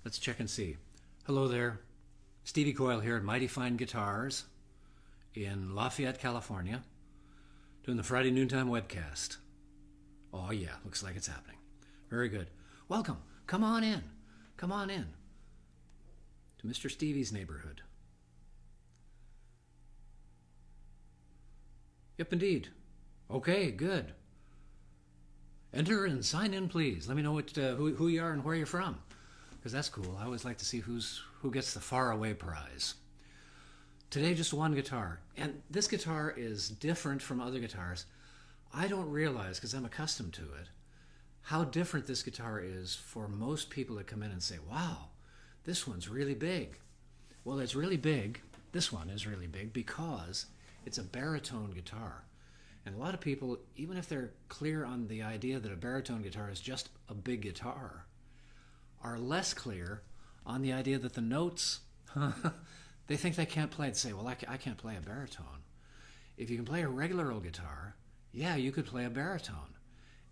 Let's check and see. Hello there. Stevie Coyle here at Mighty Fine Guitars in Lafayette, California, doing the Friday Noontime webcast. Oh yeah, looks like it's happening. Very good. Welcome. Come on in. Come on in to Mr. Stevie's neighborhood. Yep, indeed. Okay, good. Enter and sign in, please. Let me know who you are and where you're from, because that's cool. I always like to see who gets the faraway prize. Today, just one guitar, and this guitar is different from other guitars. I don't realize, because I'm accustomed to it, how different this guitar is for most people that come in and say, wow, this one's really big. Well, it's really big. This one is really big because it's a baritone guitar. And a lot of people, even if they're clear on the idea that a baritone guitar is just a big guitar, are less clear on the idea that the notes, they think they can't play. They say, well, I can't play a baritone. If you can play a regular old guitar, yeah, you could play a baritone.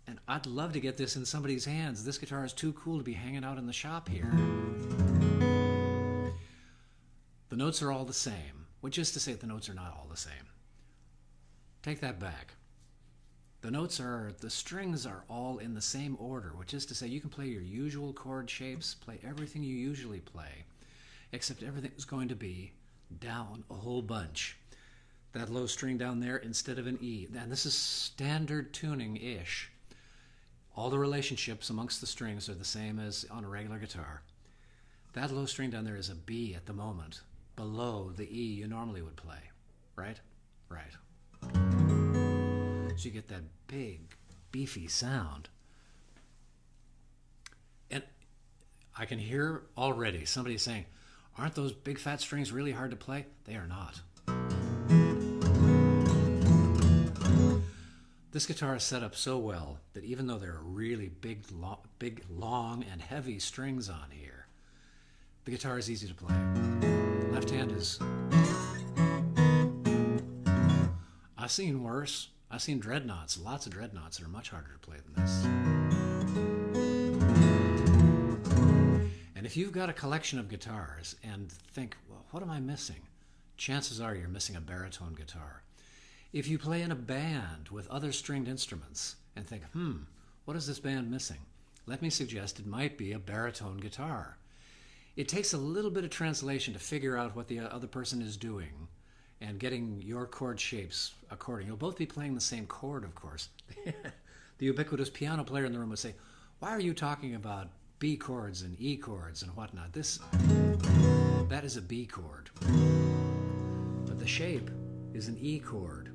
And I'd love to get this in somebody's hands. This guitar is too cool to be hanging out in the shop here. The notes are all the same, which is to say that the notes are not all the same. Take that back. The strings are all in the same order, which is to say you can play your usual chord shapes, play everything you usually play, except everything is going to be down a whole bunch. That low string down there instead of an E. And this is standard tuning-ish. All the relationships amongst the strings are the same as on a regular guitar. That low string down there is a B at the moment, below the E you normally would play, right? Right. So you get that big, beefy sound. And I can hear already somebody saying, aren't those big fat strings really hard to play? They are not. This guitar is set up so well that even though there are really big, long, and heavy strings on here, the guitar is easy to play. Left hand is... I've seen worse. I've seen dreadnoughts, lots of dreadnoughts that are much harder to play than this. And if you've got a collection of guitars and think, well, what am I missing? Chances are you're missing a baritone guitar. If you play in a band with other stringed instruments and think, what is this band missing? Let me suggest it might be a baritone guitar. It takes a little bit of translation to figure out what the other person is doing and getting your chord shapes according. You'll both be playing the same chord, of course. The ubiquitous piano player in the room would say, why are you talking about B chords and E chords and whatnot? That is a B chord. But the shape is an E chord.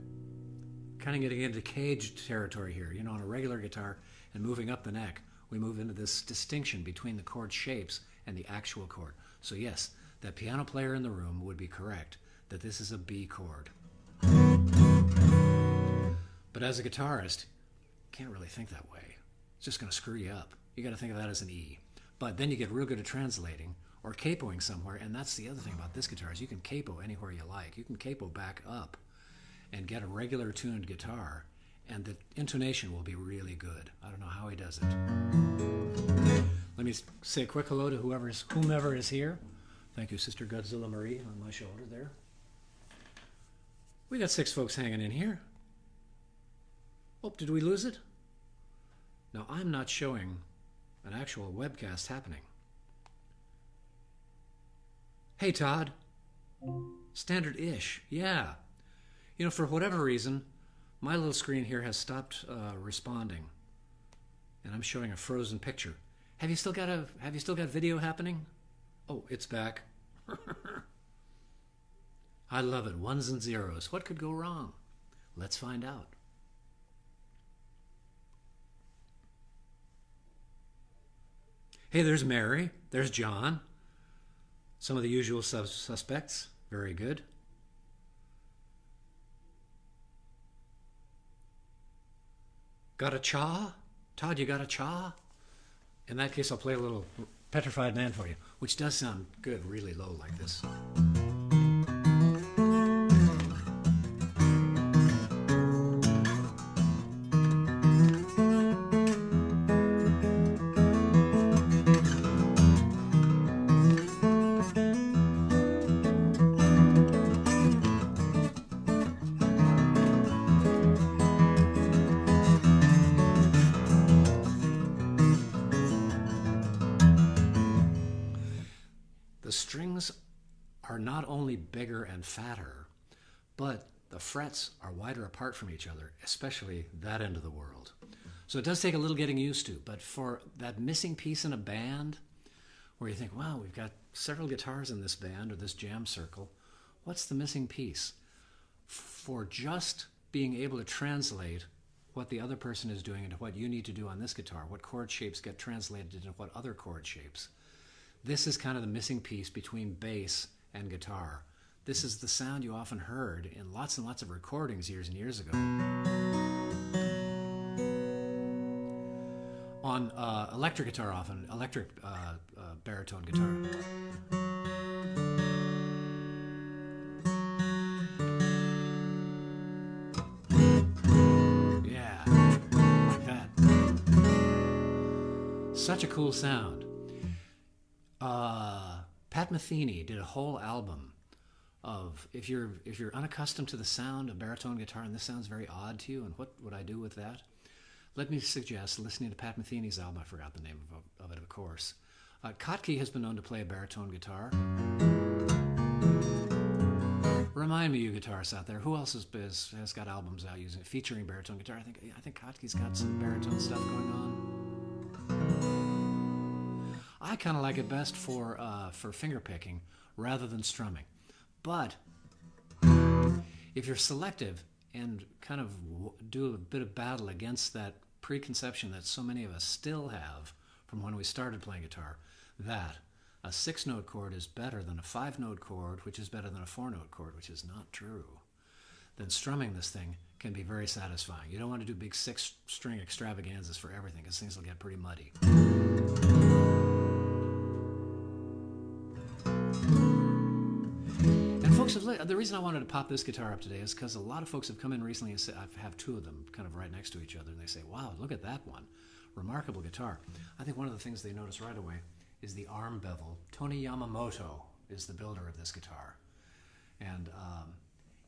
Kind of getting into caged territory here. You know, on a regular guitar and moving up the neck, we move into this distinction between the chord shapes and the actual chord. So yes, that piano player in the room would be correct that this is a B chord. But as a guitarist, you can't really think that way. It's just going to screw you up. You got to think of that as an E. But then you get real good at translating or capoing somewhere, and that's the other thing about this guitar is you can capo anywhere you like. You can capo back up and get a regular tuned guitar, and the intonation will be really good. I don't know how he does it. Let me say a quick hello to whomever is here. Thank you, Sister Godzilla Marie, on my shoulder there. We got 6 folks hanging in here. Oh, did we lose it? Now, I'm not showing an actual webcast happening. Hey, Todd. Standard-ish, yeah. You know, for whatever reason, my little screen here has stopped responding, and I'm showing a frozen picture. Have you still got video happening? Oh, it's back. I love it. Ones and zeros. What could go wrong? Let's find out. Hey, there's Mary. There's John. Some of the usual suspects. Very good. Got a cha? Todd, you got a cha? In that case, I'll play a little Petrified Man for you, which does sound good, really low like this. The strings are not only bigger and fatter, but the frets are wider apart from each other, especially that end of the world. So it does take a little getting used to, but for that missing piece in a band where you think, wow, we've got several guitars in this band or this jam circle, what's the missing piece? For just being able to translate what the other person is doing into what you need to do on this guitar, what chord shapes get translated into what other chord shapes. This is kind of the missing piece between bass and guitar. This is the sound you often heard in lots and lots of recordings years and years ago. On electric guitar often, electric baritone guitar. Yeah, like that. Such a cool sound. Pat Metheny did a whole album of if you're unaccustomed to the sound of baritone guitar and this sounds very odd to you, and what would I do with that? Let me suggest listening to Pat Metheny's album. I forgot the name of it, of course. Kotke has been known to play a baritone guitar. Remind me, you guitarists out there, who else has got albums out featuring baritone guitar? I think Kotke's got some baritone stuff going on. I kind of like it best for finger picking rather than strumming. But if you're selective and kind of do a bit of battle against that preconception that so many of us still have from when we started playing guitar, that a 6-note chord is better than a 5-note chord, which is better than a 4-note chord, which is not true, then strumming this thing can be very satisfying. You don't want to do big 6-string extravaganzas for everything, because things will get pretty muddy. Folks, the reason I wanted to pop this guitar up today is because a lot of folks have come in recently and said, I have two of them kind of right next to each other, and they say, wow, look at that one. Remarkable guitar. I think one of the things they notice right away is the arm bevel. Tony Yamamoto is the builder of this guitar. And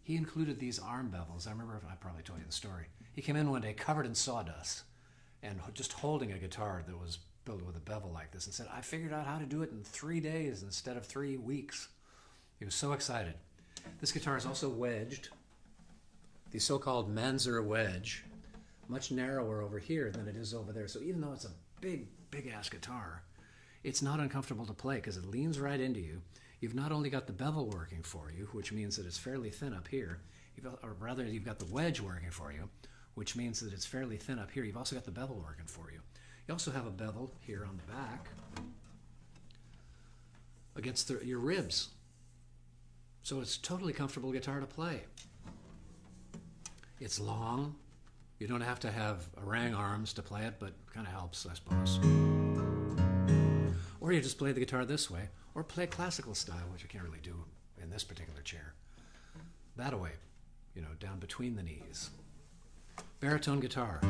he included these arm bevels. I remember, I probably told you the story. He came in one day covered in sawdust and just holding a guitar that was built with a bevel like this and said, I figured out how to do it in 3 days instead of 3 weeks. He was so excited. This guitar is also wedged, the so-called Manzer wedge, much narrower over here than it is over there. So even though it's a big, big-ass guitar, it's not uncomfortable to play because it leans right into you. You've not only got the bevel working for you, which means that it's fairly thin up here, or rather you've got the wedge working for you, which means that it's fairly thin up here. You've also got the bevel working for you. You also have a bevel here on the back against your ribs. So it's a totally comfortable guitar to play. It's long. You don't have to have orang arms to play it, but it kind of helps, I suppose. Or you just play the guitar this way, or play classical style, which I can't really do in this particular chair. That way, down between the knees. Baritone guitar.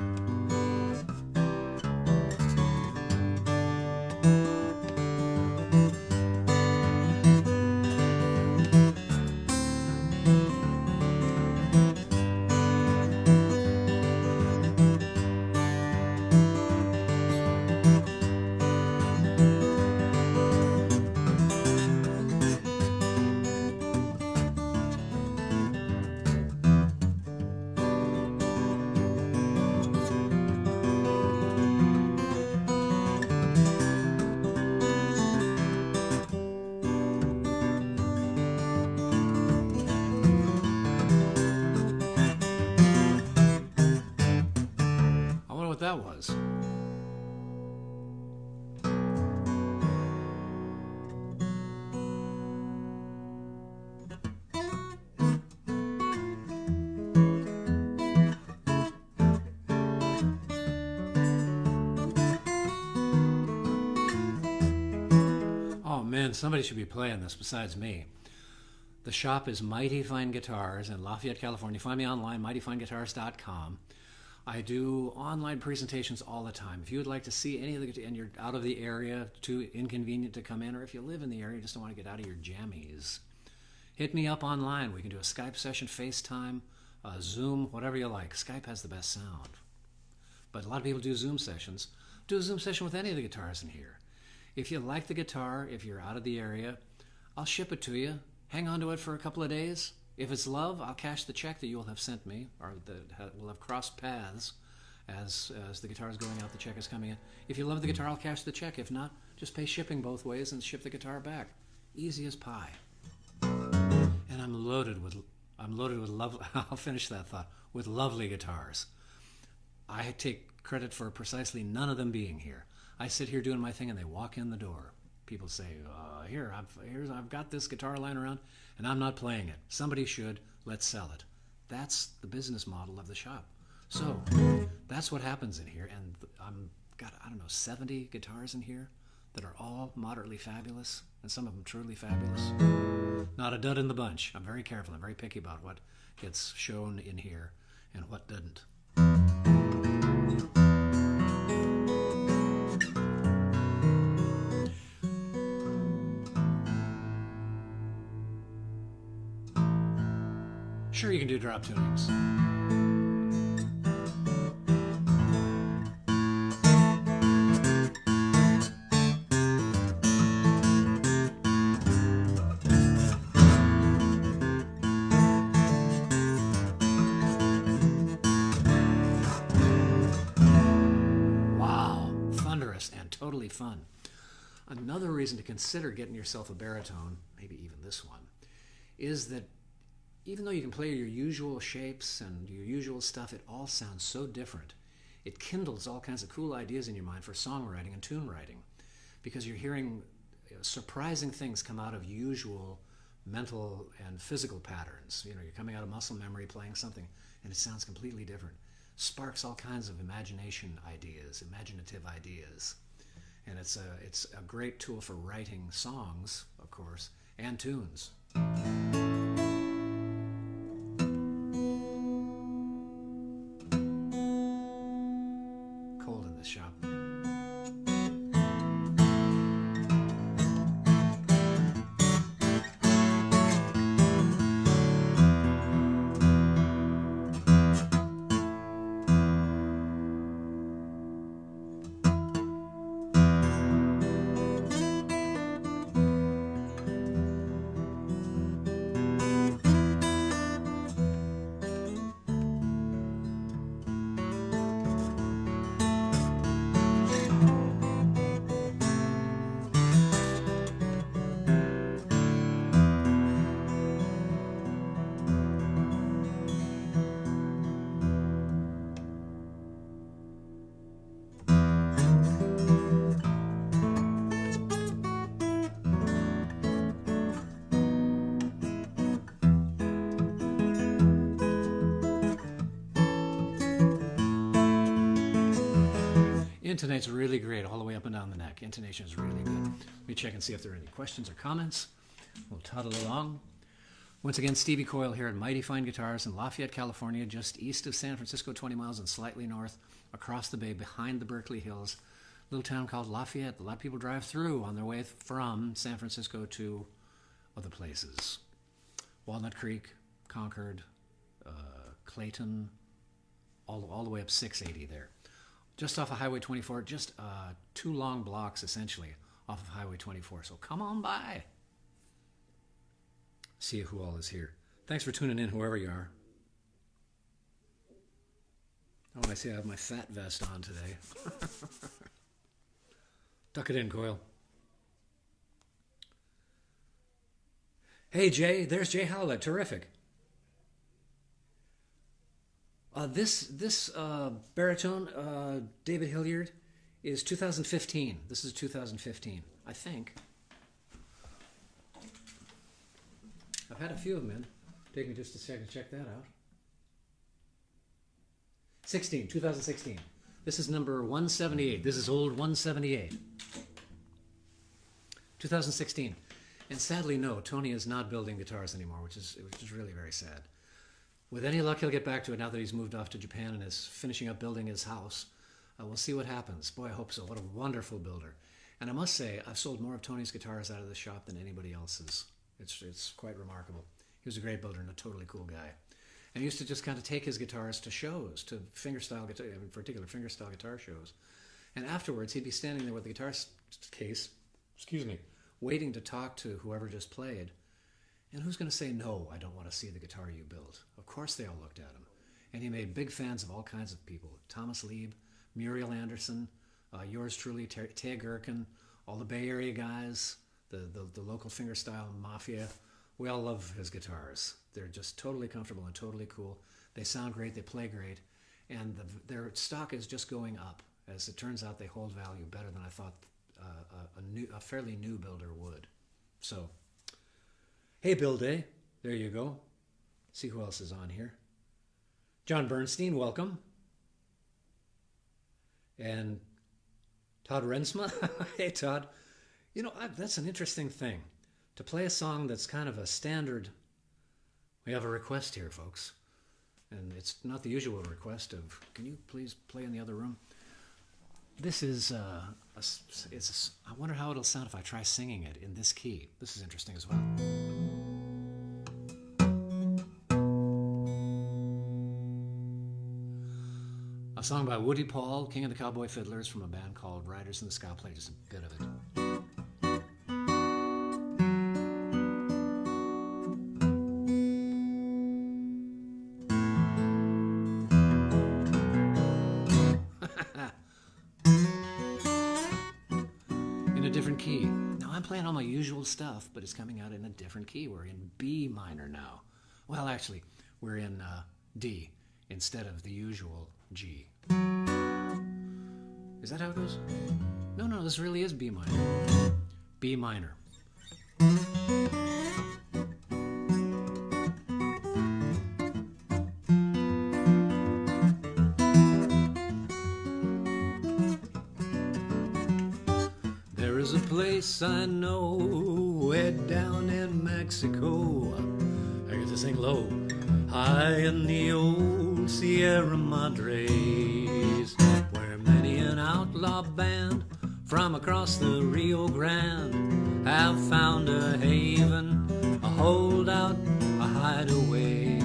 What that was. Oh man, somebody should be playing this besides me. The shop is Mighty Fine Guitars in Lafayette, California. Find me online, mightyfineguitars.com. I do online presentations all the time. If you would like to see any of the, and you're out of the area, too inconvenient to come in, or if you live in the area, you just don't want to get out of your jammies, hit me up online. We can do a Skype session, FaceTime, Zoom, whatever you like. Skype has the best sound. But a lot of people do Zoom sessions. Do a Zoom session with any of the guitars in here. If you like the guitar, if you're out of the area, I'll ship it to you. Hang on to it for a couple of days. If it's love, I'll cash the check that you will have sent me, or that will have crossed paths as the guitar is going out, the check is coming in. If you love the guitar, I'll cash the check. If not, just pay shipping both ways and ship the guitar back. Easy as pie. And I'm loaded with love. I'll finish that thought. With lovely guitars. I take credit for precisely none of them being here. I sit here doing my thing, and they walk in the door. People say, I've got this guitar lying around, and I'm not playing it. Somebody should. Let's sell it. That's the business model of the shop. So that's what happens in here, and I'm got, I don't know, 70 guitars in here that are all moderately fabulous, and some of them truly fabulous. Not a dud in the bunch. I'm very careful. I'm very picky about what gets shown in here and what doesn't. Sure, you can do drop tunings. Wow, thunderous and totally fun. Another reason to consider getting yourself a baritone, maybe even this one, is that even though you can play your usual shapes and your usual stuff, it all sounds so different. It kindles all kinds of cool ideas in your mind for songwriting and tune writing, because you're hearing surprising things come out of usual mental and physical patterns. You know, you're coming out of muscle memory playing something, and it sounds completely different. Sparks all kinds of imaginative ideas. And it's a great tool for writing songs, of course, and tunes. Cold in this shop. Intonate's really great all the way up and down the neck. Intonation is really good. Let me check and see if there are any questions or comments. We'll toddle along. Once again, Stevie Coyle here at Mighty Fine Guitars in Lafayette, California, just east of San Francisco, 20 miles and slightly north, across the bay behind the Berkeley Hills. Little town called Lafayette. A lot of people drive through on their way from San Francisco to other places. Walnut Creek, Concord, Clayton, all the way up 680 there. Just off of Highway 24, just 2 long blocks essentially off of Highway 24. So come on by. See who all is here. Thanks for tuning in, whoever you are. Oh, I see I have my fat vest on today. Tuck it in, Coyle. Hey, Jay. There's Jay Howlett. Terrific. This baritone, David Hilliard, is 2015. This is 2015, I think. I've had a few of them in. Take me just a second to check that out. 2016. This is number 178. This is old 178. 2016. And sadly, no, Tony is not building guitars anymore, which is really very sad. With any luck, he'll get back to it now that he's moved off to Japan and is finishing up building his house. We'll see what happens. Boy, I hope so. What a wonderful builder. And I must say, I've sold more of Tony's guitars out of the shop than anybody else's. It's quite remarkable. He was a great builder and a totally cool guy. And he used to just kind of take his guitars to shows, to fingerstyle guitar, in particular fingerstyle guitar shows. And afterwards, he'd be standing there with the guitar case, waiting to talk to whoever just played. And who's going to say, no, I don't want to see the guitar you built? Of course they all looked at him. And he made big fans of all kinds of people. Thomas Lieb, Muriel Anderson, yours truly, Tay Gherkin, all the Bay Area guys, the local fingerstyle mafia. We all love his guitars. They're just totally comfortable and totally cool. They sound great, they play great, and their stock is just going up. As it turns out, they hold value better than I thought a fairly new builder would. So, hey, Bill Day, there you go. See who else is on here. John Bernstein, welcome. And Todd Rensma. Hey, Todd. You know, that's an interesting thing. To play a song that's kind of a standard. We have a request here, folks. And it's not the usual request of, can you please play in the other room? This is, I wonder how it'll sound if I try singing it in this key. This is interesting as well. A song by Woody Paul, King of the Cowboy Fiddlers, from a band called Riders in the Sky. I'll play just a bit of it. In a different key. Now I'm playing all my usual stuff, but it's coming out in a different key. We're in B minor now. Well, actually, we're in D instead of the usual G. Is that how it goes? No, this really is B minor. B minor. There is a place I know way down in Mexico. I get to sing low, high in the old Sierra Madres, where many an outlaw band from across the Rio Grande have found a haven, a holdout, a hideaway.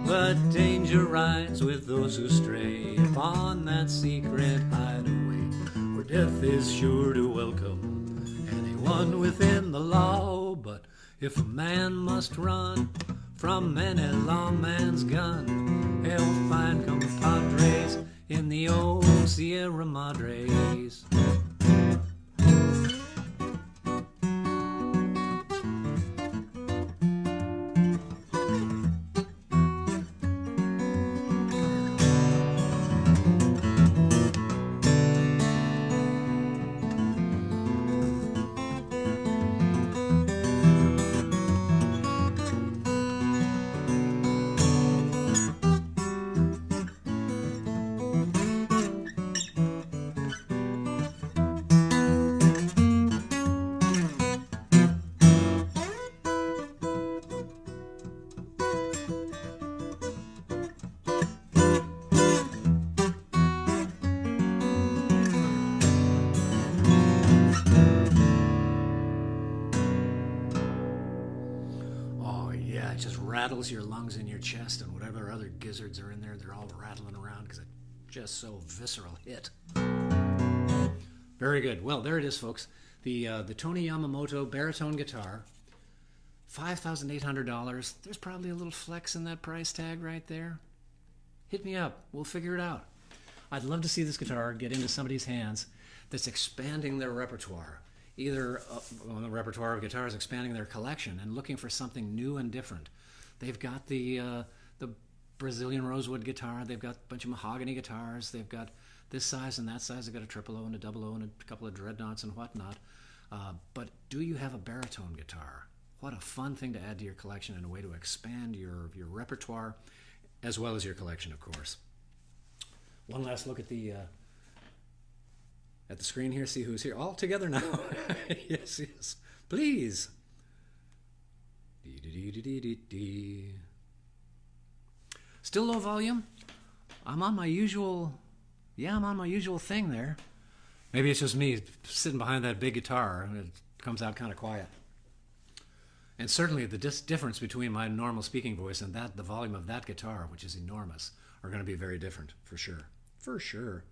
But danger rides with those who stray upon that secret hideaway, where death is sure to welcome anyone within the law. But if a man must run from any lawman's gun, he'll find compadres in the old Sierra Madres. It just rattles your lungs in your chest, and whatever other gizzards are in there, they're all rattling around because it's just so visceral hit. Very good. Well, there it is, folks. The Tony Yamamoto baritone guitar, $5,800. There's probably a little flex in that price tag right there. Hit me up. We'll figure it out. I'd love to see this guitar get into somebody's hands that's expanding their repertoire. Either the repertoire of guitars, expanding their collection and looking for something new and different. They've got the Brazilian rosewood guitar. They've got a bunch of mahogany guitars. They've got this size and that size. They've got a triple O and a double O and a couple of dreadnoughts and whatnot. But do you have a baritone guitar? What a fun thing to add to your collection and a way to expand your repertoire as well as your collection, of course. One last look at the screen here, see who's here. All together now. Yes, please. Still low volume? I'm on my usual thing there. Maybe it's just me sitting behind that big guitar and it comes out kind of quiet. And certainly the difference between my normal speaking voice and the volume of that guitar, which is enormous, are going to be very different, for sure. For sure.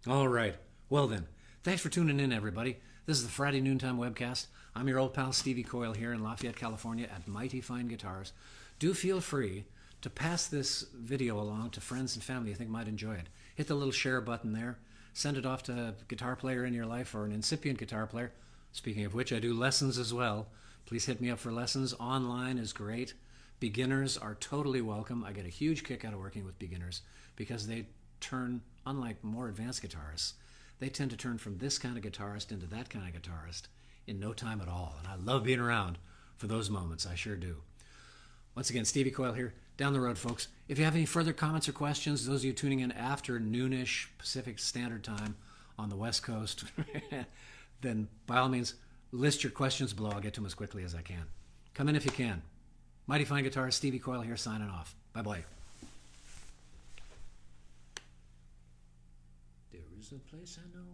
All right. Well then, Thanks for tuning in, everybody. This is the Friday Noontime Webcast. I'm your old pal Stevie Coyle here in Lafayette, California at Mighty Fine Guitars. Do feel free to pass this video along to friends and family you think might enjoy it. Hit the little share button there. Send it off to a guitar player in your life or an incipient guitar player. Speaking of which, I do lessons as well. Please hit me up for lessons. Online is great. Beginners are totally welcome. I get a huge kick out of working with beginners because they turn, unlike more advanced guitarists, they tend to turn from this kind of guitarist into that kind of guitarist in no time at all. And I love being around for those moments. I sure do. Once again, Stevie Coyle here. Down the road, folks. If you have any further comments or questions, those of you tuning in after noonish Pacific Standard Time on the West Coast, then by all means, list your questions below. I'll get to them as quickly as I can. Come in if you can. Mighty Fine Guitarist, Stevie Coyle here, signing off. Bye-bye. There is a place I know.